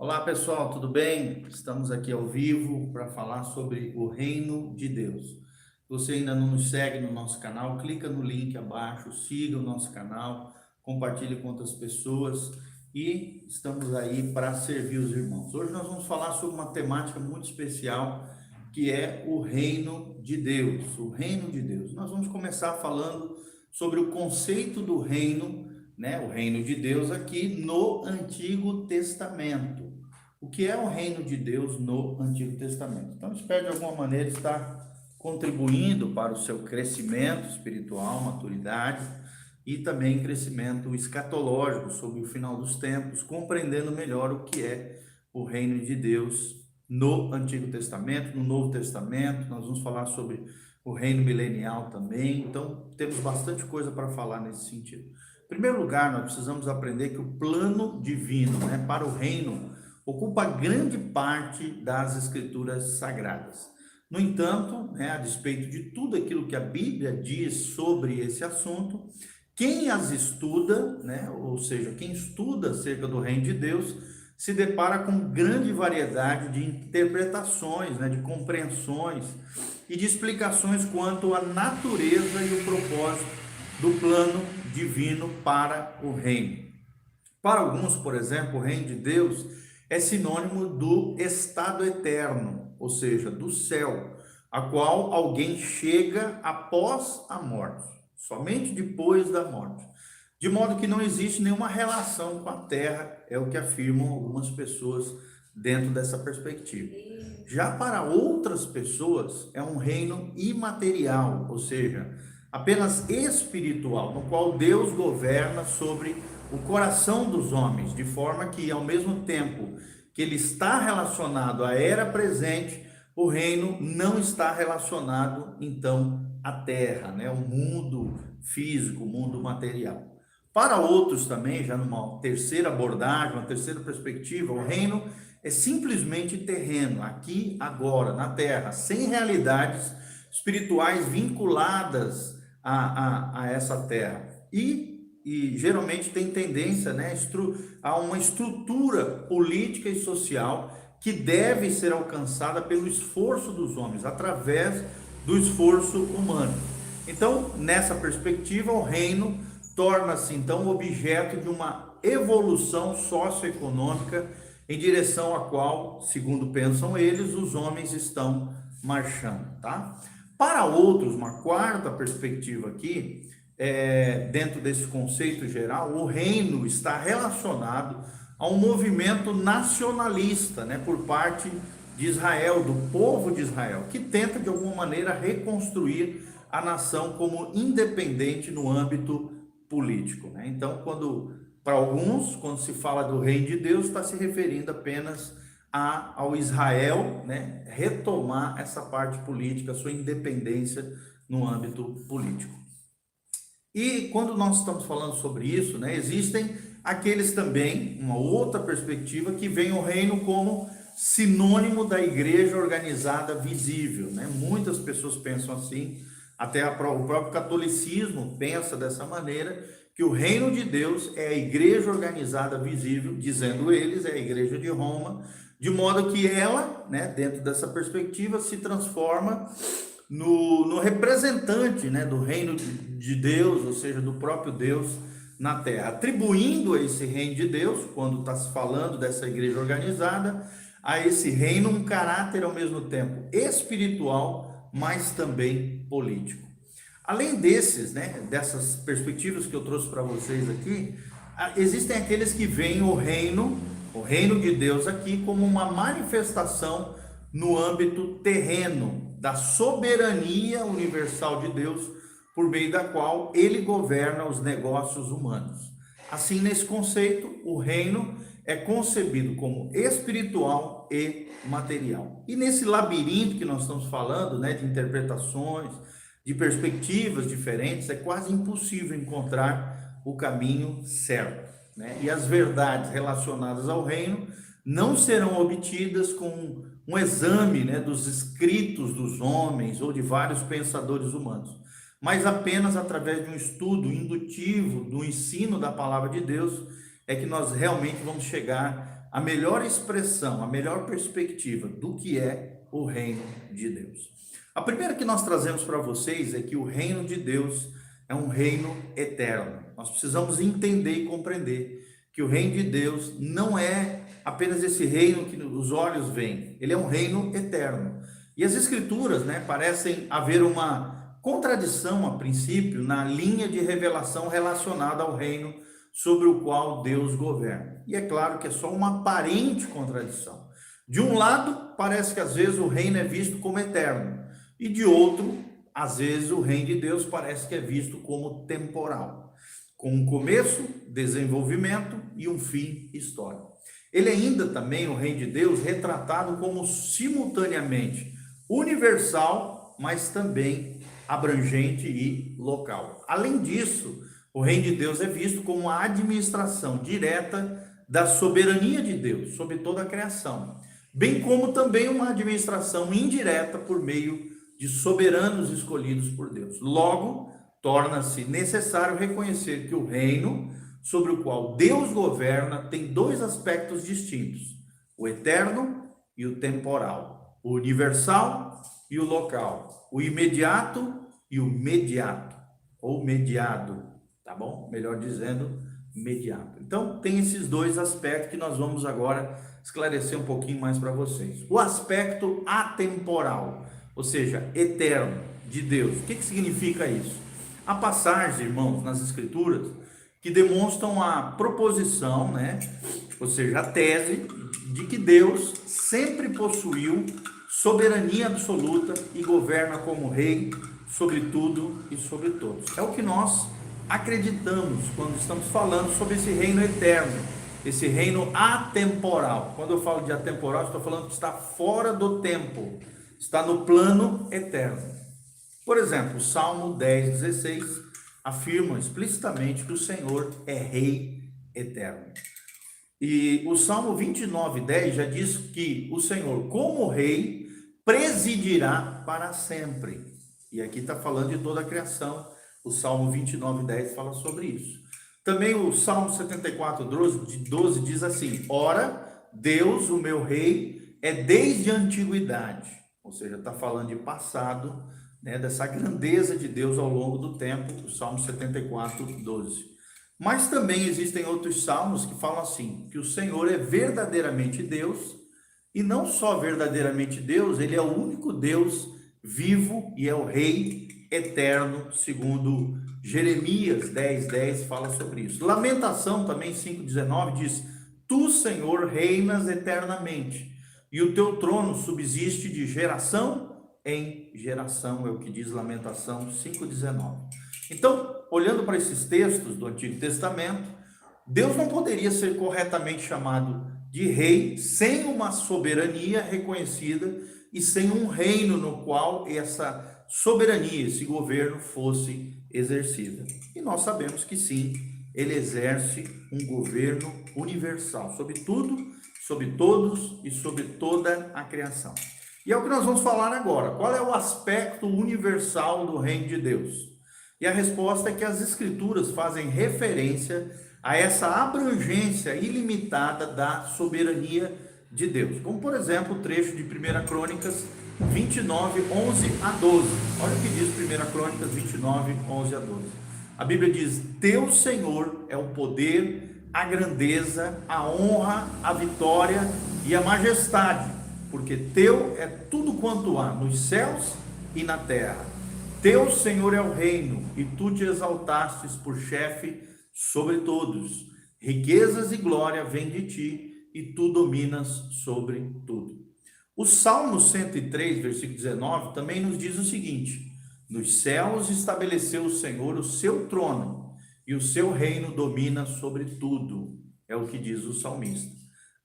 Olá pessoal, tudo bem? Estamos aqui ao vivo para falar sobre o reino de Deus. Se você ainda não nos segue no nosso canal, clica no link abaixo, siga o nosso canal, compartilhe com outras pessoas e estamos aí para servir os irmãos. Hoje nós vamos falar sobre uma temática muito especial que é o reino de Deus, o reino de Deus. Nós vamos começar falando sobre o conceito do reino, né? O reino de Deus aqui no Antigo Testamento. O que é o reino de Deus no Antigo Testamento? Então, espero de alguma maneira estar contribuindo para o seu crescimento espiritual, maturidade e também crescimento escatológico sobre o final dos tempos, compreendendo melhor o que é o reino de Deus no Antigo Testamento, no Novo Testamento. Nós vamos falar sobre o reino milenial também. Então, temos bastante coisa para falar nesse sentido. Em primeiro lugar, nós precisamos aprender que o plano divino, né, para o reino ocupa grande parte das escrituras sagradas. No entanto, né, a despeito de tudo aquilo que a Bíblia diz sobre esse assunto, quem as estuda, né, ou seja, quem estuda acerca do reino de Deus, se depara com grande variedade de interpretações, né, de compreensões e de explicações quanto à natureza e o propósito do plano divino para o reino. Para alguns, por exemplo, o reino de Deus é sinônimo do estado eterno, ou seja, do céu, a qual alguém chega após a morte, somente depois da morte. De modo que não existe nenhuma relação com a terra, é o que afirmam algumas pessoas dentro dessa perspectiva. Já para outras pessoas, é um reino imaterial, ou seja, apenas espiritual, no qual Deus governa sobre o coração dos homens, de forma que, ao mesmo tempo que ele está relacionado à era presente, o reino não está relacionado, então, à terra, né? O mundo físico, o mundo material. Para outros também, já numa terceira abordagem, uma terceira perspectiva, o reino é simplesmente terreno, aqui, agora, na terra, sem realidades espirituais vinculadas a essa terra. E geralmente tem tendência, né, a uma estrutura política e social que deve ser alcançada pelo esforço dos homens, através do esforço humano. Então, nessa perspectiva, o reino torna-se então objeto de uma evolução socioeconômica em direção à qual, segundo pensam eles, os homens estão marchando, tá? Para outros, uma quarta perspectiva aqui, dentro desse conceito geral, o reino está relacionado a um movimento nacionalista, né, por parte de Israel, do povo de Israel, que tenta de alguma maneira reconstruir a nação como independente no âmbito político, né? Então, para alguns, quando se fala do reino de Deus, está se referindo apenas ao Israel, né, retomar essa parte política, a sua independência no âmbito político. E quando nós estamos falando sobre isso, né, existem aqueles também, uma outra perspectiva, que vem o reino como sinônimo da igreja organizada visível, né? Muitas pessoas pensam assim, até o próprio catolicismo pensa dessa maneira, que o reino de Deus é a igreja organizada visível, dizendo eles, é a igreja de Roma, de modo que ela, né, dentro dessa perspectiva, se transforma no representante, né, do reino de Deus, ou seja, do próprio Deus na terra, atribuindo a esse reino de Deus, quando está se falando dessa igreja organizada, a esse reino um caráter ao mesmo tempo espiritual, mas também político. Além desses, né, dessas perspectivas que eu trouxe para vocês aqui, existem aqueles que veem o reino de Deus aqui como uma manifestação no âmbito terreno da soberania universal de Deus, por meio da qual ele governa os negócios humanos. Assim, nesse conceito, o reino é concebido como espiritual e material. E nesse labirinto que nós estamos falando, né, de interpretações, de perspectivas diferentes, é quase impossível encontrar o caminho certo, né? E as verdades relacionadas ao reino não serão obtidas com um exame, né, dos escritos dos homens ou de vários pensadores humanos, mas apenas através de um estudo indutivo do ensino da palavra de Deus é que nós realmente vamos chegar a melhor expressão, a melhor perspectiva do que é o reino de Deus. A primeira que nós trazemos para vocês é que o reino de Deus é um reino eterno. Nós precisamos entender e compreender que o reino de Deus não é apenas esse reino que os olhos veem, ele é um reino eterno. E as escrituras, parecem haver uma contradição a princípio na linha de revelação relacionada ao reino sobre o qual Deus governa. E é claro que é só uma aparente contradição. De um lado, parece que às vezes o reino é visto como eterno, e de outro, às vezes o reino de Deus parece que é visto como temporal, com um começo, desenvolvimento e um fim histórico. Ele ainda também, o reino de Deus, retratado como simultaneamente universal, mas também abrangente e local. Além disso, o reino de Deus é visto como a administração direta da soberania de Deus sobre toda a criação, bem como também uma administração indireta por meio de soberanos escolhidos por Deus. Logo, torna-se necessário reconhecer que o reino sobre o qual Deus governa tem dois aspectos distintos: o eterno e o temporal, o universal e o local, o imediato e o mediato, ou mediado, tá bom? Melhor dizendo, mediato. Então, tem esses dois aspectos que nós vamos agora esclarecer um pouquinho mais para vocês. O aspecto atemporal, ou seja, eterno, de Deus. O que significa isso? Há passagens, irmãos, nas escrituras que demonstram a proposição, ou seja, a tese de que Deus sempre possuiu soberania absoluta e governa como rei sobre tudo e sobre todos. É o que nós acreditamos quando estamos falando sobre esse reino eterno, esse reino atemporal. Quando eu falo de atemporal, estou falando que está fora do tempo, está no plano eterno. Por exemplo, o Salmo 10:16 afirma explicitamente que o Senhor é rei eterno. E o Salmo 29:10 já diz que o Senhor, como rei, presidirá para sempre. E aqui está falando de toda a criação. O Salmo 29:10 fala sobre isso. Também o Salmo 74:12 diz assim: ora, Deus, o meu rei, é desde a antiguidade. Ou seja, está falando de passado, dessa grandeza de Deus ao longo do tempo, o Salmo 74:12. Mas também existem outros salmos que falam assim, que o Senhor é verdadeiramente Deus, e não só verdadeiramente Deus, ele é o único Deus vivo e é o Rei eterno, segundo Jeremias 10:10 fala sobre isso. Lamentação também 5:19 diz: tu, Senhor, reinas eternamente, e o teu trono subsiste de geração em geração, é o que diz Lamentação 5:19. Então, olhando para esses textos do Antigo Testamento, Deus não poderia ser corretamente chamado de rei sem uma soberania reconhecida e sem um reino no qual essa soberania, esse governo fosse exercida. E nós sabemos que sim, ele exerce um governo universal sobre tudo, sobre todos e sobre toda a criação. E é o que nós vamos falar agora. Qual é o aspecto universal do reino de Deus? E a resposta é que as escrituras fazem referência a essa abrangência ilimitada da soberania de Deus. Como, por exemplo, o trecho de 1 Crônicas 29:11-12. Olha o que diz 1 Crônicas 29:11-12. A Bíblia diz: teu Senhor é o poder, a grandeza, a honra, a vitória e a majestade, porque teu é tudo quanto há nos céus e na terra. Teu, Senhor, é o reino, e tu te exaltastes por chefe sobre todos. Riquezas e glória vêm de ti, e tu dominas sobre tudo. O Salmo 103, versículo 19, também nos diz o seguinte: nos céus estabeleceu o Senhor o seu trono, e o seu reino domina sobre tudo. É o que diz o salmista.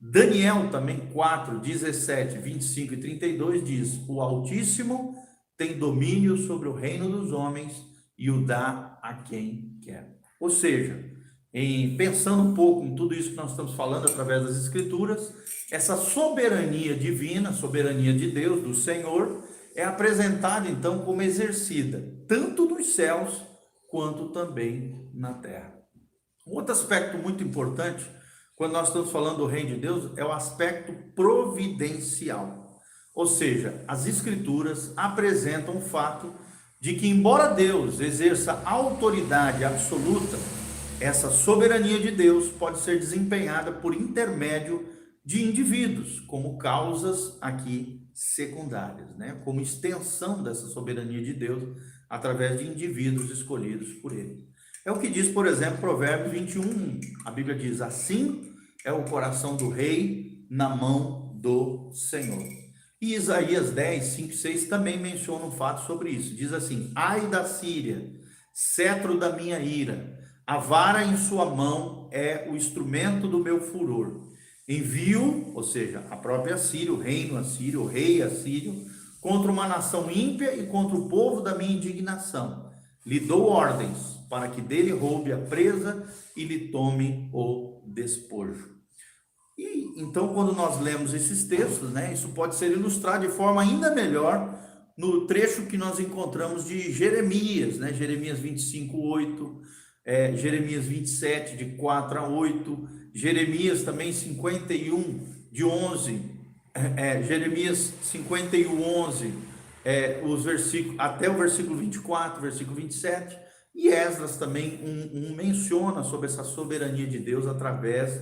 Daniel também 4, 17, 25 e 32 diz: o Altíssimo tem domínio sobre o reino dos homens e o dá a quem quer. Ou seja, pensando um pouco em tudo isso que nós estamos falando através das escrituras, essa soberania divina, soberania de Deus, do Senhor, é apresentada então como exercida tanto nos céus quanto também na terra. Um outro aspecto muito importante quando nós estamos falando do reino de Deus, é o aspecto providencial. Ou seja, as Escrituras apresentam o fato de que, embora Deus exerça autoridade absoluta, essa soberania de Deus pode ser desempenhada por intermédio de indivíduos, como causas aqui secundárias, né? Como extensão dessa soberania de Deus através de indivíduos escolhidos por Ele. É o que diz, por exemplo, Provérbios 21. A Bíblia diz: assim é o coração do rei na mão do Senhor. E Isaías 10, 5 e 6 também menciona um fato sobre isso. Diz assim: ai da Síria, cetro da minha ira, a vara em sua mão é o instrumento do meu furor. Envio, ou seja, a própria Síria, o reino assírio, o rei assírio, contra uma nação ímpia e contra o povo da minha indignação. Lhe dou ordens para que dele roube a presa e lhe tome o despojo. E então, quando nós lemos esses textos, né, isso pode ser ilustrado de forma ainda melhor no trecho que nós encontramos de Jeremias, né, Jeremias 25, 8, Jeremias 27, de 4 a 8, Jeremias também 51, de 11, Jeremias 51, 11, os versículos, até o versículo 24, versículo 27, e Esdras também menciona sobre essa soberania de Deus através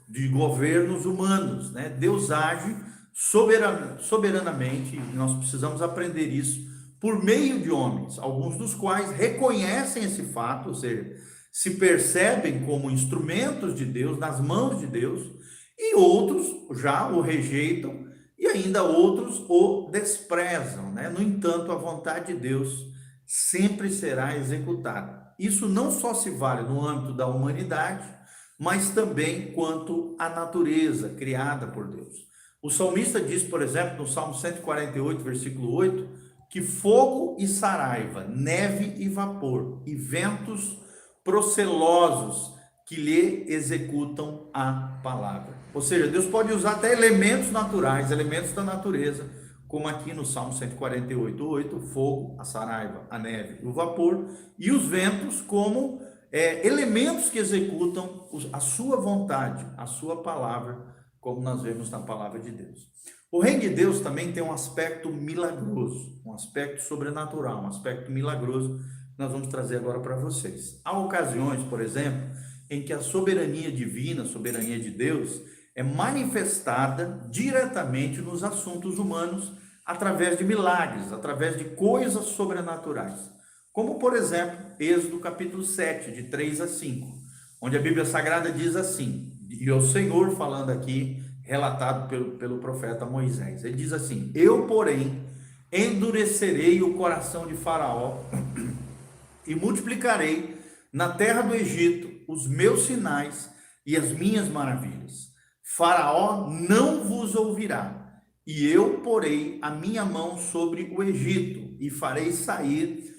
de governos humanos, né? Deus age soberanamente, e nós precisamos aprender isso por meio de homens, alguns dos quais reconhecem esse fato, ou seja, se percebem como instrumentos de Deus, nas mãos de Deus, e outros já o rejeitam, e ainda outros o desprezam, né? No entanto, a vontade de Deus sempre será executada. Isso não só se vale no âmbito da humanidade, mas também quanto à natureza criada por Deus. O salmista diz, por exemplo, no Salmo 148, versículo 8, que fogo e saraiva, neve e vapor, e ventos procelosos que lhe executam a palavra. Ou seja, Deus pode usar até elementos naturais, elementos da natureza, como aqui no Salmo 148, 8, o fogo, a saraiva, a neve, o vapor, e os ventos como elementos que executam a sua vontade, a sua palavra, como nós vemos na palavra de Deus. O reino de Deus também tem um aspecto milagroso, um aspecto sobrenatural, um aspecto milagroso que nós vamos trazer agora para vocês. Há ocasiões, por exemplo, em que a soberania divina, a soberania de Deus, é manifestada diretamente nos assuntos humanos através de milagres, através de coisas sobrenaturais. Como, por exemplo, Êxodo capítulo 7, de 3 a 5, onde a Bíblia Sagrada diz assim, e o Senhor falando aqui, relatado pelo profeta Moisés, ele diz assim: eu, porém, endurecerei o coração de Faraó e multiplicarei na terra do Egito os meus sinais e as minhas maravilhas. Faraó não vos ouvirá, e eu porei a minha mão sobre o Egito e farei sair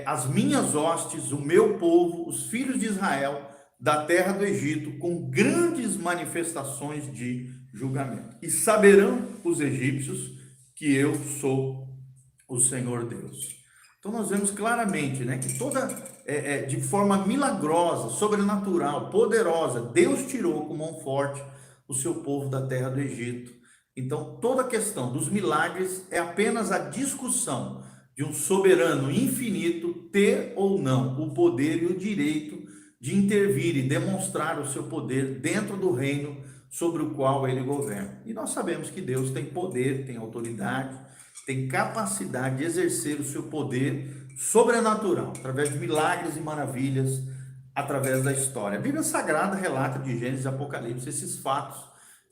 as minhas hostes, o meu povo, os filhos de Israel, da terra do Egito, com grandes manifestações de julgamento. E saberão os egípcios que eu sou o Senhor Deus. Então nós vemos claramente, né, que de forma milagrosa, sobrenatural, poderosa, Deus tirou com mão forte o seu povo da terra do Egito. Então toda a questão dos milagres é apenas a discussão de um soberano infinito ter ou não o poder e o direito de intervir e demonstrar o seu poder dentro do reino sobre o qual ele governa. E nós sabemos que Deus tem poder, tem autoridade, tem capacidade de exercer o seu poder sobrenatural, através de milagres e maravilhas, através da história. A Bíblia Sagrada relata de Gênesis e Apocalipse esses fatos,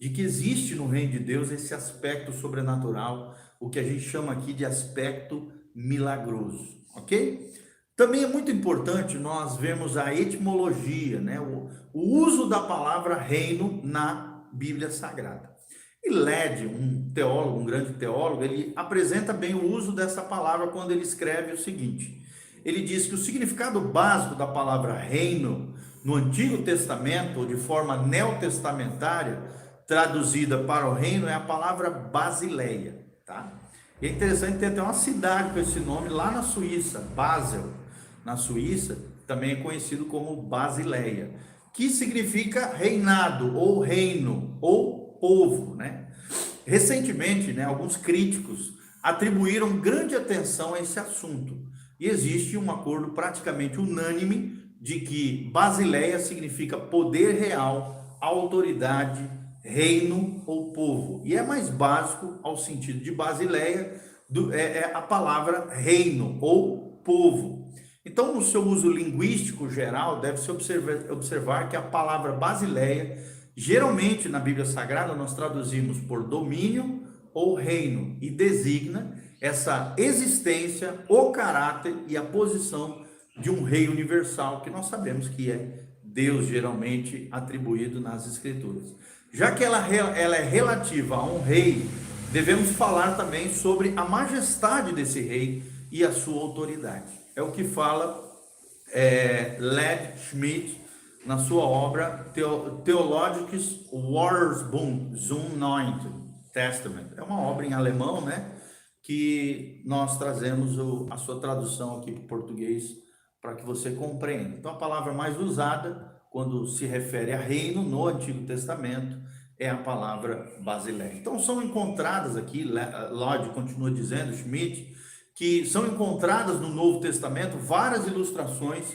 de que existe no reino de Deus esse aspecto sobrenatural, o que a gente chama aqui de aspecto milagroso, ok? Também é muito importante nós vermos a etimologia, né? O uso da palavra reino na Bíblia Sagrada. E Led, um teólogo, um grande teólogo, ele apresenta bem o uso dessa palavra quando ele escreve o seguinte: ele diz que o significado básico da palavra reino no Antigo Testamento, ou de forma neotestamentária, traduzida para o reino, é a palavra Basileia, tá? E é interessante, ter até uma cidade com esse nome lá na Suíça, Basel, na Suíça, também é conhecido como Basileia, que significa reinado, ou reino, ou povo, né? Recentemente, né, alguns críticos atribuíram grande atenção a esse assunto, e existe um acordo praticamente unânime de que Basileia significa poder real, autoridade, reino ou povo. E é mais básico ao sentido de Basileia é a palavra reino ou povo. Então, no seu uso linguístico geral, deve-se observar que a palavra Basileia, geralmente na Bíblia Sagrada, nós traduzimos por domínio ou reino, e designa essa existência, o caráter e a posição de um rei universal, que nós sabemos que é Deus, geralmente atribuído nas Escrituras. Já que ela é relativa a um rei, devemos falar também sobre a majestade desse rei e a sua autoridade. É o que fala Led Schmidt na sua obra Theologisches Wahrsbund zum Neuen Testament. É uma obra em alemão, né? Que nós trazemos a sua tradução aqui para o português para que você compreenda. Então, a palavra mais usada quando se refere a reino no Antigo Testamento é a palavra Basileia. Então, são encontradas aqui, Lodge continua dizendo, Schmidt, que são encontradas no Novo Testamento várias ilustrações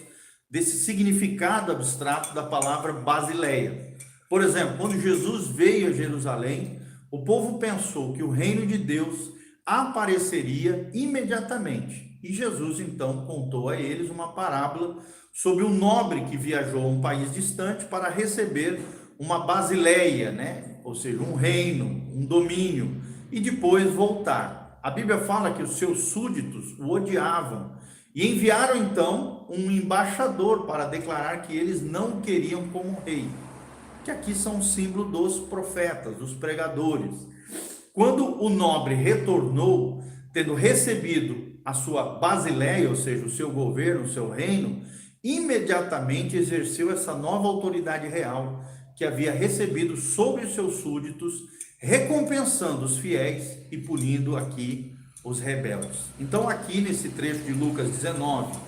desse significado abstrato da palavra Basileia. Por exemplo, quando Jesus veio a Jerusalém, o povo pensou que o reino de Deus apareceria imediatamente. E Jesus então contou a eles uma parábola sobre um nobre que viajou a um país distante para receber uma basileia, né? Ou seja, um reino, um domínio, e depois voltar. A Bíblia fala que os seus súditos o odiavam e enviaram então um embaixador para declarar que eles não o queriam como rei, que aqui são o símbolo dos profetas, dos pregadores. Quando o nobre retornou, tendo recebido a sua basileia, ou seja, o seu governo, o seu reino, imediatamente exerceu essa nova autoridade real que havia recebido sobre os seus súditos, recompensando os fiéis e punindo aqui os rebeldes. Então, aqui nesse trecho de Lucas 19,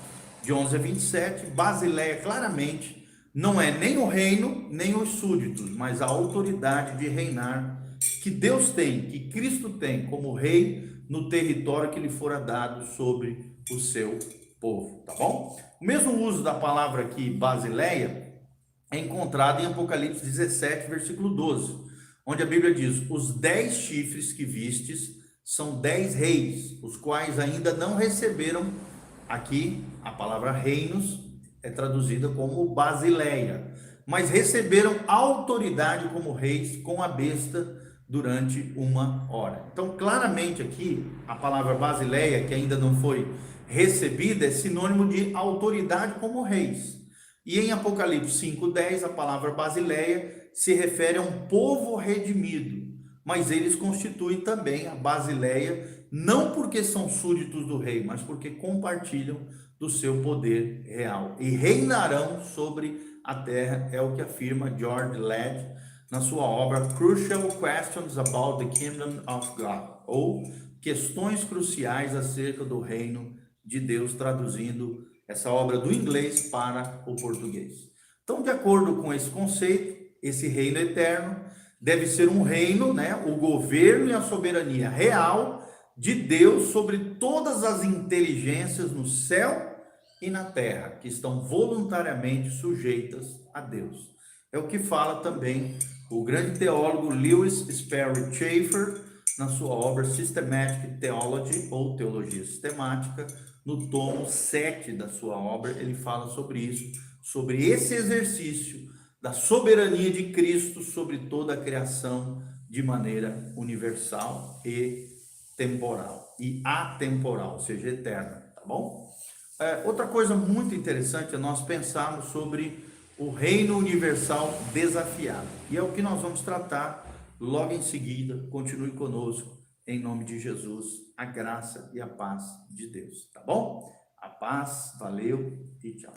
de 11 a 27, Basileia claramente não é nem o reino, nem os súditos, mas a autoridade de reinar que Deus tem, que Cristo tem como rei no território que lhe fora dado sobre o seu povo, tá bom? O mesmo uso da palavra aqui, Basileia, é encontrado em Apocalipse 17, versículo 12, onde a Bíblia diz: os 10 chifres que vistes são 10 reis, os quais ainda não receberam. Aqui a palavra reinos é traduzida como Basileia, mas receberam autoridade como reis com a besta durante uma hora. Então, claramente aqui, a palavra Basileia, que ainda não foi recebida, é sinônimo de autoridade como reis. E em Apocalipse 5:10, a palavra Basileia se refere a um povo redimido, mas eles constituem também a Basileia, não porque são súditos do rei, mas porque compartilham do seu poder real e reinarão sobre a terra, é o que afirma George Led na sua obra Crucial Questions About the Kingdom of God, ou Questões Cruciais acerca do Reino de Deus, traduzindo essa obra do inglês para o português. Então, de acordo com esse conceito, esse reino eterno deve ser um reino, né, o governo e a soberania real de Deus sobre todas as inteligências no céu e na terra, que estão voluntariamente sujeitas a Deus. É o que fala também o grande teólogo Lewis Sperry Chafer na sua obra Systematic Theology, ou Teologia Sistemática, no tomo 7 da sua obra. Ele fala sobre isso, sobre esse exercício da soberania de Cristo sobre toda a criação de maneira universal e temporal, e atemporal, ou seja, eterna, tá bom? Outra coisa muito interessante é nós pensarmos sobre o reino universal desafiado, e é o que nós vamos tratar logo em seguida. Continue conosco, em nome de Jesus, a graça e a paz de Deus, tá bom? A paz, valeu e tchau.